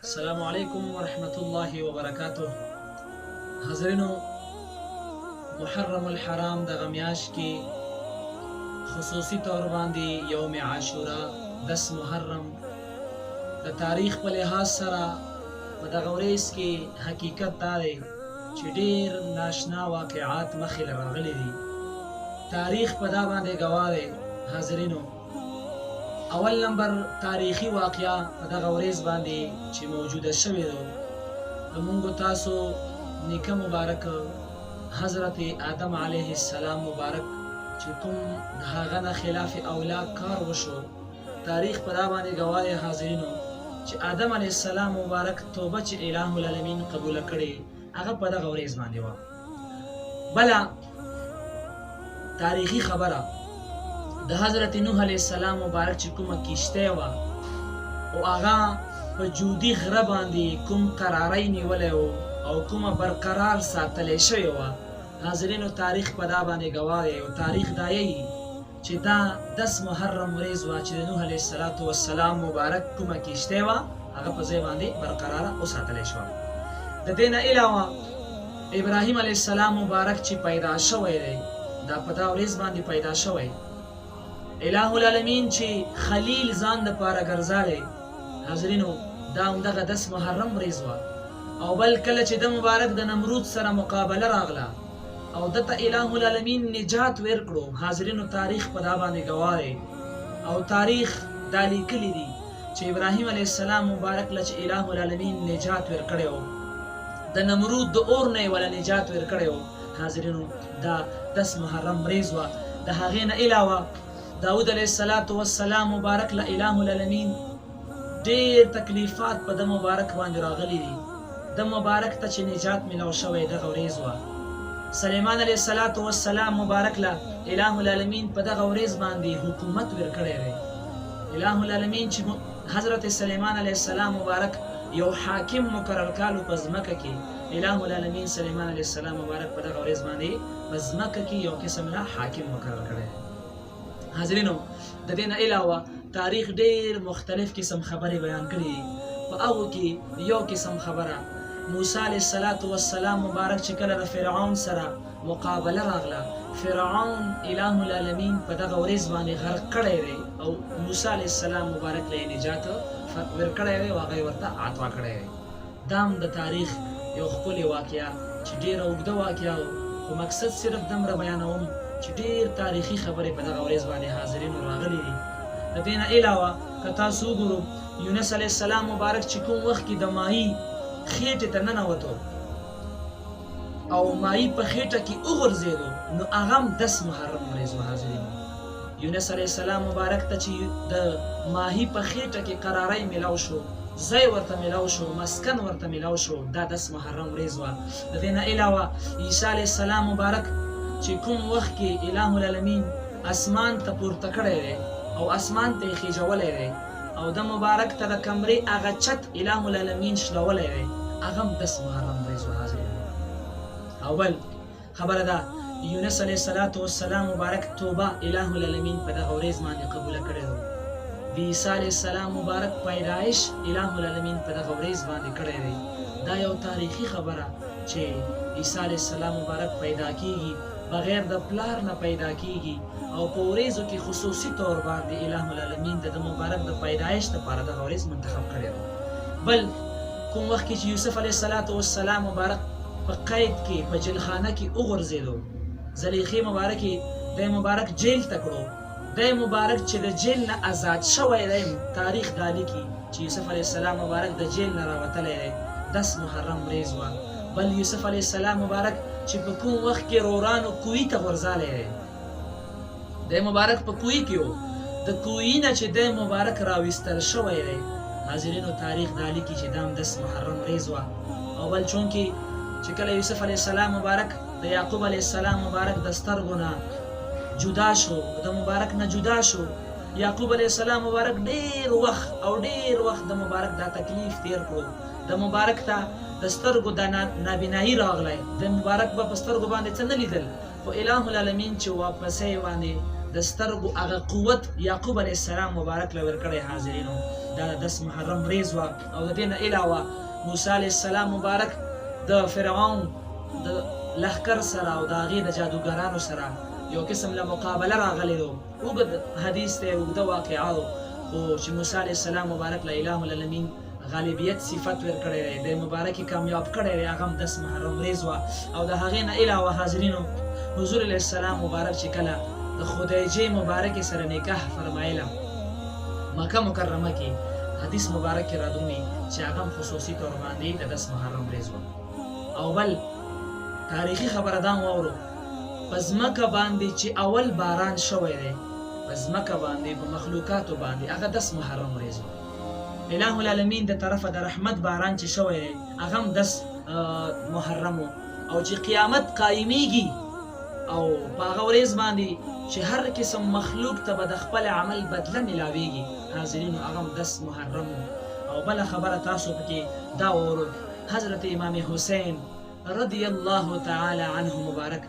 السلام علیکم ورحمت الله وبرکاته. حاضرینو، محرم الحرام دغه میاشت کې خصوصي طور باندې یوم عاشورا 10 محرم د تاریخ په لحاظ سره په دغه ورځ کې حقیقت دا دی چې ډېر ناشنا واقعات مخې له راغلي دي. تاریخ په دا باندې ګواه دی. حاضرینو، اول نمبر تاریخي واقعا په دغه ورځ باندې چې موجوده شوې ده د مونږ تاسو نیکه مبارک حضرت آدم علیه السلام مبارک چې کوم د هغه نه خلاف اولا کار وشو، تاریخ په دا باندې ګواه دی. حاضرینو، چې آدم علیه السلام مبارک توبه چې الٰه العالمین قبوله کړې هغه په دغه ورځ باندې وه. بله تاریخي خبره د حضرت نوح علیه السلام مبارک چې کومه کشته وه او هغه په جودي غره باندې کوم قراری نیولی و او کومه برقرار ساتلی شوې وه. حاضرینو، تاریخ په دا باندې ګواه دی او تاریخ دا یی چې دا 10 محرم ورځ وه چې د نوح علیه السلام مبارک کومه کشته وه هغه په ځای باندې برقراره وساتلی شوه. د دې نه علاوه ابراهیم علیه السلام مبارک چې پیدا شوی دی دا په دا ورځ باندې پیدا شوی. الٰه العالمین چې خلیل ځان دپاره ګرځالی. حاضرینو، دا همدغه 10 محرم ورځ وه. او بل کله چې د مبارک د نمرود سره مقابله راغله او دته الٰه العالمین نجات ورکړو. حاضرینو، تاریخ په دا باندې ګواه دی او تاریخ دا لیکلی دي چې ابراهیم علیه السلام مبارک له چې الٰه العالمین نجات ورکړی و، د نمرود د اور نه یې وله نجات ورکړی و. حاضرینو، دا 10 محرم ورځ وه. د هغې نه علاوه داود علیه السلام مبارک له الٰه العالمین ډېر تکلیفات په د مبارک باندې راغلي دي. د مبارک ته چې نجات میلاو شوی دغه ورځ وه. سلیمان علیه السلام مبارک له الٰه العالمین په دغه ورځ باندې حکومت ورکړی دی. الٰه العالمین چې حضرت سلیمان علیه السلام مبارک یو حاکم مقرر کالو په ځمکه کې، الٰه العالمین سلیمان علیه السلام مبارک په دغه ورځ باندې په ځمکه کې یو قسم نه حاکم مقرر کړی دی. حاضرینو، د دې نه علاوه تاریخ ډېر مختلف قسم خبرې بیان کړي دي. په هغو کې یو قسم خبره موسی علیه السلام مبارک چې کله د فرعون سره مقابله راغله، فرعون الٰه العالمین په دغه ورځ باندې غرق کړی دی او موسی علیه السلام مبارک له یې نجات ورکړی دی او هغه یې ورته عطا کړی دی. دا هم د تاریخ یو ښکلې واقعه چې ډېره اوږده واقعه و، خو مقصد صرف دومره بیانوم چې ډېر تاریخي خبرې په دغه ورځ باندې حاضرینو راغلي دي. د دې نه علاوه که تاسو وګورو، یونس علیه السلام مبارک چې کوم وخت کې د ماهي خېټې ته ننوتو او ماهي په خېټه کې وغورځېدو نو هغه هم 10 محرم ورځ وه. حاضرینو، یونس علیه السلام مبارک ته چې د ماهي په خېټه کې قراری میلاو شو، ځای ورته میلاو شو، مسکن ورته میلاو شو، دا 10 محرم ورځ وه. د دې نه علاوه عیسی علیه السلام مبارک چې کوم وخت کې الٰه العالمین اسمان ته پورته کړی دی او اسمان ته یې خیژولی دی او د مبارک ته د کمرې هغه چت الٰه العالمین شلولی دی، هغه هم 10 محرم ورځ وه. حاضرینو، او بل خبره ده یونس علیه السلام مبارک توبه الٰه العالمین په دغه ورځ باندې قبوله کړې ده. د عیسی علیه السلام مبارک پیدایش الٰه العالمین په دغه ورځ باندې کړی دی. دا یو تاریخي خبره چې عیسی علیه السلام مبارک پیدا کیږي، بغیر د پلار نه پیدا کیږي او په ورځو کې خصوصي طور باندې الٰه العالمین د مبارک د پیدایش لپاره دغه ورځ منتخب کړې ده. بل کوم وخت کې چې یوسف علیه السلام مبارک په قید کې په جیلخانه کې وغورځېدو، زلیخې مبارکې د مبارک جیل ته کړو، د مبارک چې د جیل نه آزاد شوی دی، تاریخ دا لیکي چې یوسف علیه السلام مبارک د جیل نه راوتلی دی. 10 محرم ورځ وه. بل یوسف علیه السلام مبارک چې په کوم وخت کې رورانو کوی ته غورځالی دی، د مبارک په کوی کې و، د کوی نه چې د مبارک راویستل شوی دی. حاضرینو، تاریخ دا لیکي چې دا هم 10 محرم ورځ وه. او بل چونکې چې کله یوسف علیه السلام مبارک د یعقوب علیه السلام مبارک د سترګو نه جدا شو، د مبارک نه جدا شو، یعقوب علیه السلام مبارک ډېر وخت د مبارک دا تکلیف تیر کړو. د مبارک ته د سترګو د نابینایي راغلی، د مبارک به په سترګو باندې څه نه لیدل، خو الٰه العالمین چې واپس یې باندې د سترګو هغه قوت یعقوب علیه السلام مبارک له ورکړی. حاضرینو دا د 10 محرم ورځ وه او د دې نه علاوه موسی علیه السلام مبارک د فرعون د لښکر سره او د هغې د جادوګرانو سره یو قسم له مقابله راغلی و. اوږد حدیث دی، اوږده واقعه و، خو چې موسی علیه السلام مبارک له اله العالمین غالبیت صفت ورکړی دی، د مبارک کامیاب کړی دی، هغه هم 10 محرم ورځ وه. او د هغې نه علاوه حاضرینو حضور علیه السلام مبارک چې کله د خدیجې مبارکې سره نکاح فرمایله مکه مکرمه کې، حدیث مبارک کې راځي چې هغه هم خصوصي طور باندې د 10 محرم ورځ وه. او بل تاریخي خبره دا واورو، په ځمکه باندې چې اول باران شوی دی، په ځمکه باندې په مخلوقاتو باندې هغه 10 محرم ورځ وه. اله العالمین د طرفه د رحمت باران چې شوی دی هغه هم 10 محرم و. او چې قیامت قایمیږي او په هغه ورځ باندې چې هر قسم مخلوق ته به د خپل عمل بدله میلاویږي، حاضرینو هغه هم 10 محرم و. او بله خبره تاسو پکې دا واورئ، حضرت امام حسین رضی الله تعالی عنه مبارک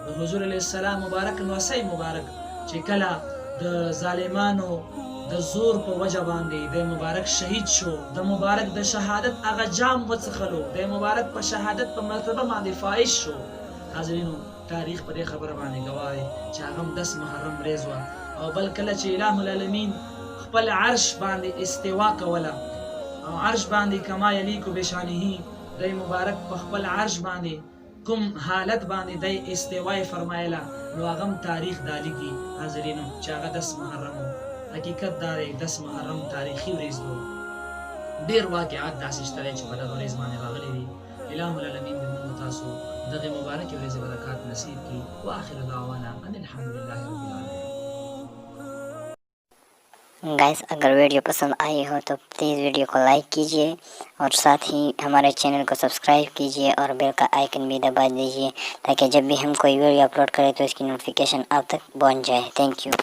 د حضور علیه السلام مبارک نوسی مبارک چې کله د ظالمانو د زور په وجه باندې د مبارک شهید شو، د مبارک د شهادت هغه جام وڅښلو، د مبارک په شهادت په مرتبه باندې فائز شو. حاضرینو تاریخ په دې خبره باندې ګواه دی چې هغه هم 10 محرم ورځ وه. او بل کله چې اله العالمین خپل عرش باندې استوا کوله او عرش باندې کما یلیک بشانه، د مبارک په خپل عرش باندې کوم حالت باندې د استوای فرمایله، نو هغه هم تاریخ دا لیکي حاضرینو چې هغه 10 محرم و. حقیقت دا دی 10 محرم تاریخي ورځ و. ډېر واقعات داسې شته دی چې په دغه ورځ باندې راغلي دي. اله العالمین د موږ تاسو دغه مبارکې ورځې برکات نصیب کړي. واخر دعوانا ان الحمدلله رب العالمین. गाइस अगर वीडियो पसंद आई हो तो प्लीज़ वीडियो को लाइक कीजिए और साथ ही हमारे चैनल को सब्सक्राइब कीजिए और बेल का आइकन भी दबा दीजिए ताकि जब भी हम कोई वीडियो अपलोड करें तो इसकी नोटिफिकेशन आप तक पहुंच जाए। Thank you.